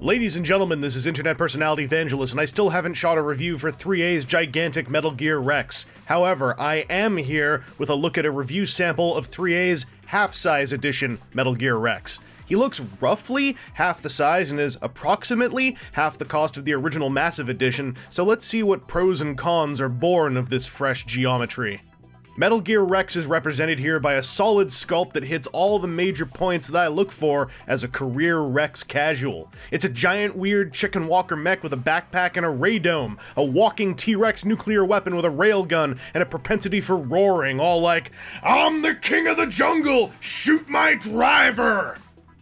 Ladies and gentlemen, this is internet personality Vangelus, and I still haven't shot a review for ThreeA's gigantic Metal Gear Rex. However, I am here with a look at a review sample of ThreeA's half-size edition Metal Gear Rex. He looks roughly half the size and is approximately half the cost of the original Massive Edition, so let's see what pros and cons are born of this fresh geometry. Metal Gear Rex is represented here by a solid sculpt that hits all the major points that I look for as a career Rex casual. It's a giant weird chicken walker mech with a backpack and a radome, a walking T-Rex nuclear weapon with a railgun, and a propensity for roaring, all like, "I'm the king of the jungle! Shoot my driver!"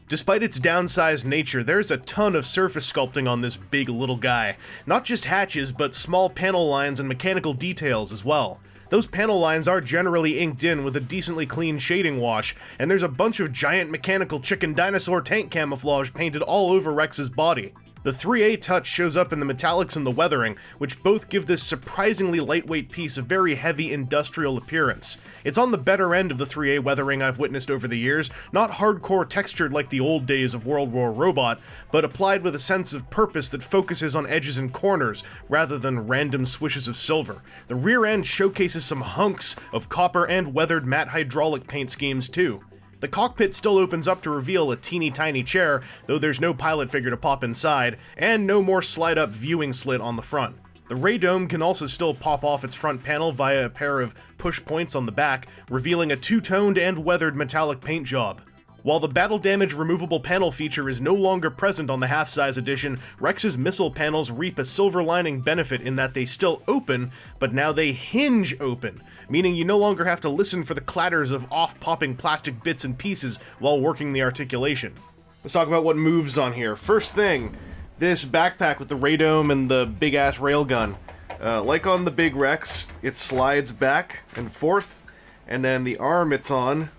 Despite its downsized nature, there's a ton of surface sculpting on this big little guy. Not just hatches, but small panel lines and mechanical details as well. Those panel lines are generally inked in with a decently clean shading wash, and there's a bunch of giant mechanical chicken dinosaur tank camouflage painted all over Rex's body. The ThreeA touch shows up in the metallics and the weathering, which both give this surprisingly lightweight piece a very heavy industrial appearance. It's on the better end of the ThreeA weathering I've witnessed over the years, not hardcore textured like the old days of World War Robot, but applied with a sense of purpose that focuses on edges and corners, rather than random swishes of silver. The rear end showcases some hunks of copper and weathered matte hydraulic paint schemes too. The cockpit still opens up to reveal a teeny tiny chair, though there's no pilot figure to pop inside, and no more slide-up viewing slit on the front. The radome can also still pop off its front panel via a pair of push points on the back, revealing a two-toned and weathered metallic paint job. While the battle damage removable panel feature is no longer present on the half-size edition, Rex's missile panels reap a silver lining benefit in that they still open, but now they hinge open, meaning you no longer have to listen for the clatters of off-popping plastic bits and pieces while working the articulation. Let's talk about what moves on here. First thing, this backpack with the radome and the big-ass railgun. Like on the big Rex, it slides back and forth, and then the arm it's on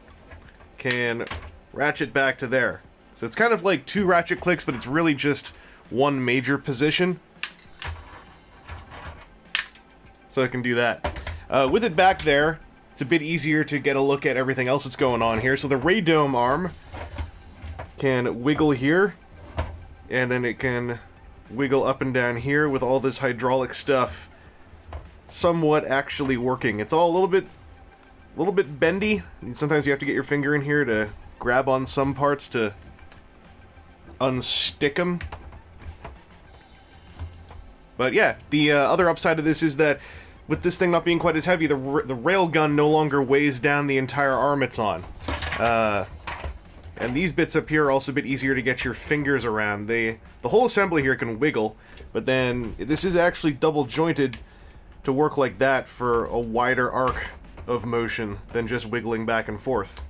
can ratchet back to there. So it's kind of like two ratchet clicks, but it's really just one major position. So it can do that. With it back there, it's a bit easier to get a look at everything else that's going on here. So the radome arm can wiggle here, and then it can wiggle up and down here with all this hydraulic stuff somewhat actually working. It's all a little bit bendy, and sometimes you have to get your finger in here to grab on some parts to unstick them. But yeah, the other upside of this is that with this thing not being quite as heavy, the railgun no longer weighs down the entire arm it's on. And these bits up here are also a bit easier to get your fingers around. The whole assembly here can wiggle, but then this is actually double jointed to work like that for a wider arc of motion than just wiggling back and forth.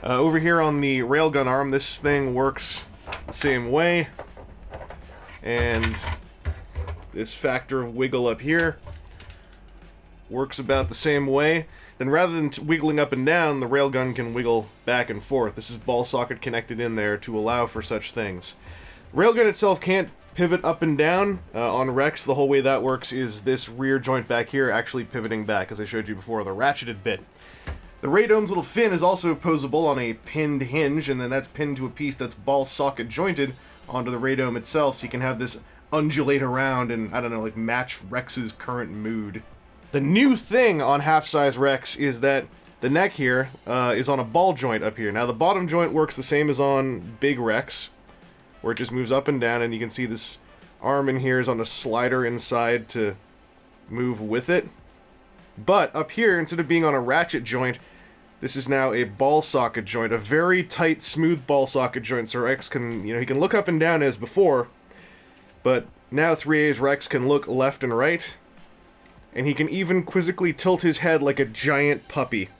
Over here on the railgun arm, this thing works the same way, and this factor of wiggle up here works about the same way. Then rather than wiggling up and down, the railgun can wiggle back and forth. This is ball socket connected in there to allow for such things. Railgun itself can't pivot up and down. On Rex, the whole way that works is this rear joint back here actually pivoting back, as I showed you before, the ratcheted bit. The radome's little fin is also poseable on a pinned hinge, and then that's pinned to a piece that's ball socket jointed onto the radome itself, so you can have this undulate around and, I don't know, like match Rex's current mood. The new thing on half-size Rex is that the neck here is on a ball joint up here. Now the bottom joint works the same as on big Rex, where it just moves up and down, and you can see this arm in here is on a slider inside to move with it. But up here, instead of being on a ratchet joint, this is now a ball socket joint, a very tight, smooth ball socket joint, so Rex can, he can look up and down as before, but now ThreeA's Rex can look left and right, and he can even quizzically tilt his head like a giant puppy,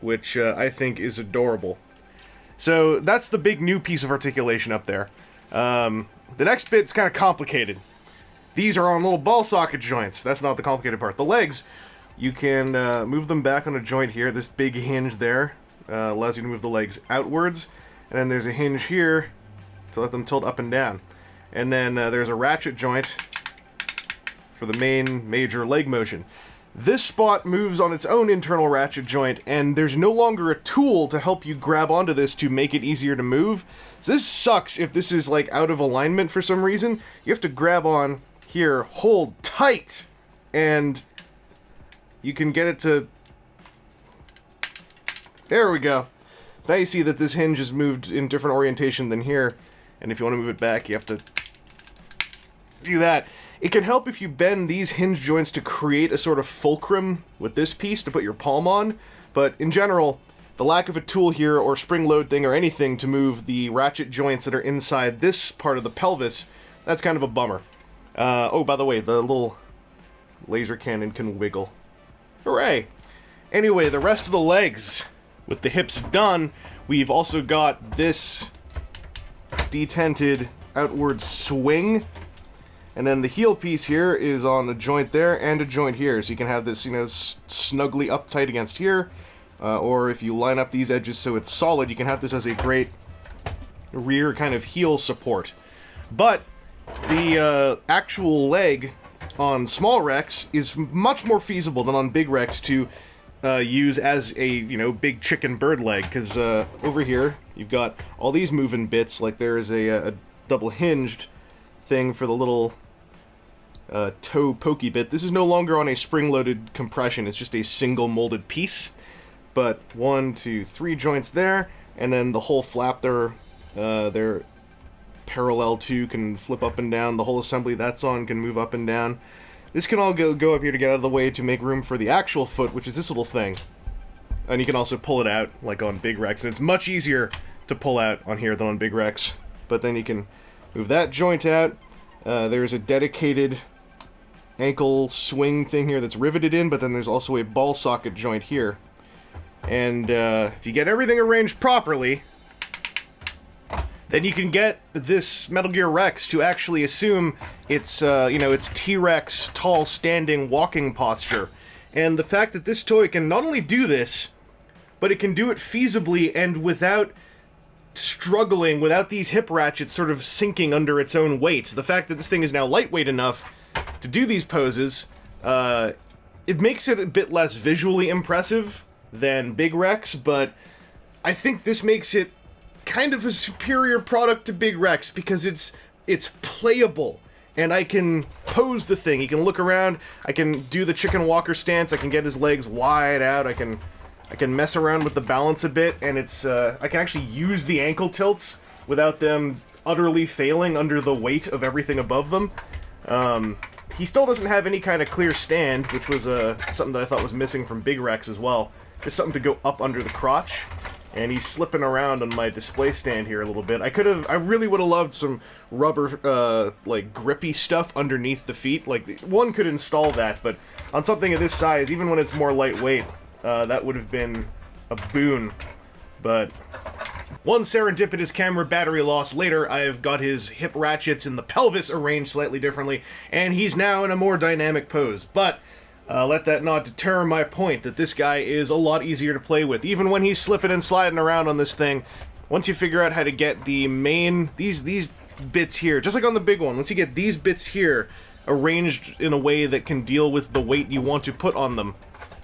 which I think is adorable. So that's the big new piece of articulation up there. The next bit's kind of complicated. These are on little ball socket joints. That's not the complicated part. The legs, you can move them back on a joint here. This big hinge there allows you to move the legs outwards. And then there's a hinge here to let them tilt up and down. And then there's a ratchet joint for the main major leg motion. This spot moves on its own internal ratchet joint, and there's no longer a tool to help you grab onto this to make it easier to move. So this sucks if this is like out of alignment for some reason. You have to grab on here, hold tight, and you can get it to... There we go. So now you see that this hinge is moved in different orientation than here, and if you want to move it back, you have to do that. It can help if you bend these hinge joints to create a sort of fulcrum with this piece to put your palm on, but in general, the lack of a tool here or spring load thing or anything to move the ratchet joints that are inside this part of the pelvis, that's kind of a bummer. Oh, by the way, the little laser cannon can wiggle. Hooray! Anyway, the rest of the legs, with the hips done, we've also got this detented outward swing. And then the heel piece here is on a joint there and a joint here. So you can have this, you know, snugly uptight against here. Or if you line up these edges so it's solid, you can have this as a great rear kind of heel support. But the actual leg on small Rex is much more feasible than on big Rex to use as a, you know, big chicken bird leg. Because over here, you've got all these moving bits, like there is a double hinged thing for the little toe pokey bit. This is no longer on a spring-loaded compression, it's just a single molded piece. But 1, 2, 3 joints there, and then the whole flap there, they're parallel to, can flip up and down. The whole assembly that's on can move up and down. This can all go up here to get out of the way to make room for the actual foot, which is this little thing. And you can also pull it out, like on Big Rex, and it's much easier to pull out on here than on Big Rex. But then you can move that joint out. There's a dedicated ankle swing thing here that's riveted in, but then there's also a ball socket joint here. And if you get everything arranged properly, then you can get this Metal Gear Rex to actually assume its, you know, its T-Rex tall standing walking posture. And the fact that this toy can not only do this, but it can do it feasibly and without struggling, without these hip ratchets sort of sinking under its own weight. The fact that this thing is now lightweight enough to do these poses, it makes it a bit less visually impressive than Big Rex, but I think this makes it kind of a superior product to Big Rex because it's playable, and I can pose the thing. He can look around, I can do the chicken walker stance, I can get his legs wide out, I can mess around with the balance a bit, and it's I can actually use the ankle tilts without them utterly failing under the weight of everything above them. He still doesn't have any kind of clear stand, which was something that I thought was missing from Big Rex as well. Just something to go up under the crotch. And he's slipping around on my display stand here a little bit. I really would have loved some rubber, like, grippy stuff underneath the feet. Like, one could install that, but on something of this size, even when it's more lightweight, that would have been a boon. But one serendipitous camera battery loss later, I've got his hip ratchets in the pelvis arranged slightly differently, and he's now in a more dynamic pose. But let that not deter my point that this guy is a lot easier to play with. Even when he's slipping and sliding around on this thing, once you figure out how to get the main, these bits here, just like on the big one, once you get these bits here arranged in a way that can deal with the weight you want to put on them,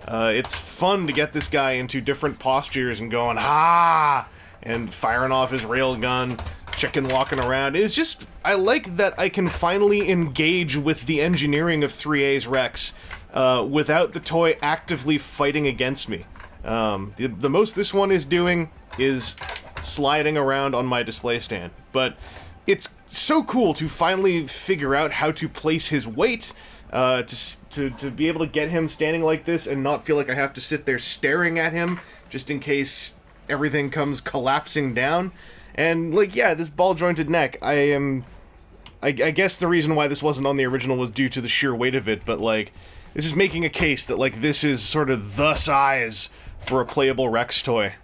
it's fun to get this guy into different postures and going, ah, and firing off his railgun, chicken walking around. It's just, I like that I can finally engage with the engineering of 3A's Rex without the toy actively fighting against me. The most this one is doing is sliding around on my display stand, but it's so cool to finally figure out how to place his weight, to be able to get him standing like this and not feel like I have to sit there staring at him just in case everything comes collapsing down. And, like, yeah, this ball-jointed neck, I guess the reason why this wasn't on the original was due to the sheer weight of it, but, like, this is making a case that, like, this is sort of the size for a playable Rex toy.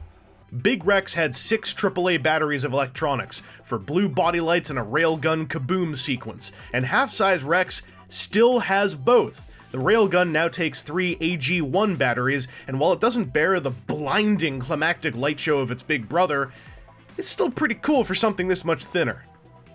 Big Rex had 6 AAA batteries of electronics for blue body lights and a railgun kaboom sequence, and half-size Rex still has both. The railgun now takes 3 AG1 batteries, and while it doesn't bear the blinding climactic light show of its big brother, it's still pretty cool for something this much thinner.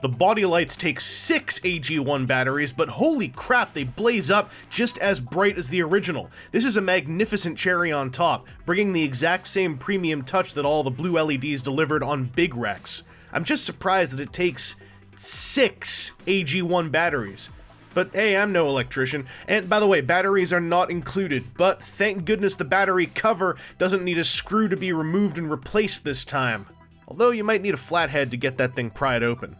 The body lights take 6 AG1 batteries, but holy crap, they blaze up just as bright as the original. This is a magnificent cherry on top, bringing the exact same premium touch that all the blue LEDs delivered on big Rex. I'm just surprised that it takes 6 AG1 batteries. But hey, I'm no electrician, and by the way, batteries are not included, but thank goodness the battery cover doesn't need a screw to be removed and replaced this time. Although you might need a flathead to get that thing pried open.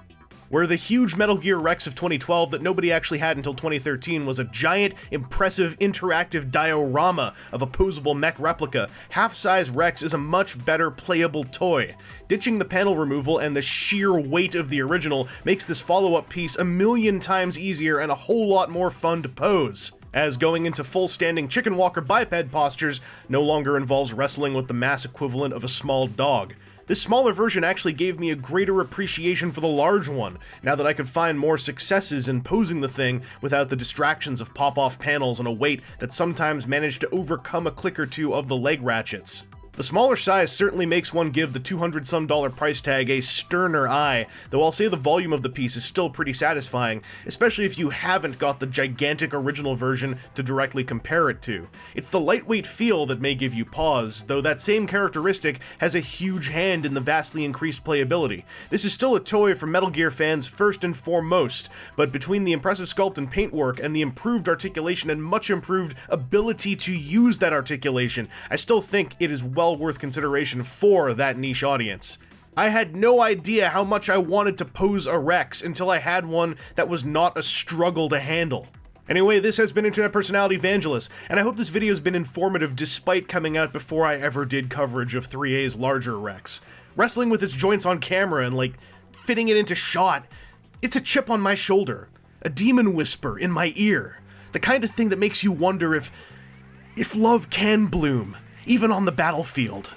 Where the huge Metal Gear Rex of 2012 that nobody actually had until 2013 was a giant, impressive, interactive diorama of a posable mech replica, half-size Rex is a much better playable toy. Ditching the panel removal and the sheer weight of the original makes this follow-up piece a million times easier and a whole lot more fun to pose, as going into full standing chicken walker biped postures no longer involves wrestling with the mass equivalent of a small dog. This smaller version actually gave me a greater appreciation for the large one, now that I could find more successes in posing the thing without the distractions of pop-off panels and a weight that sometimes managed to overcome a click or two of the leg ratchets. The smaller size certainly makes one give the $200-some price tag a sterner eye, though I'll say the volume of the piece is still pretty satisfying, especially if you haven't got the gigantic original version to directly compare it to. It's the lightweight feel that may give you pause, though that same characteristic has a huge hand in the vastly increased playability. This is still a toy for Metal Gear fans first and foremost, but between the impressive sculpt and paintwork and the improved articulation and much improved ability to use that articulation, I still think it is well worth consideration for that niche audience. I had no idea how much I wanted to pose a Rex until I had one that was not a struggle to handle. Anyway, this has been internet personality Vangelus, and I hope this video has been informative despite coming out before I ever did coverage of ThreeA's larger Rex. Wrestling with its joints on camera and fitting it into shot, it's a chip on my shoulder, a demon whisper in my ear, the kind of thing that makes you wonder if love can bloom, even on the battlefield.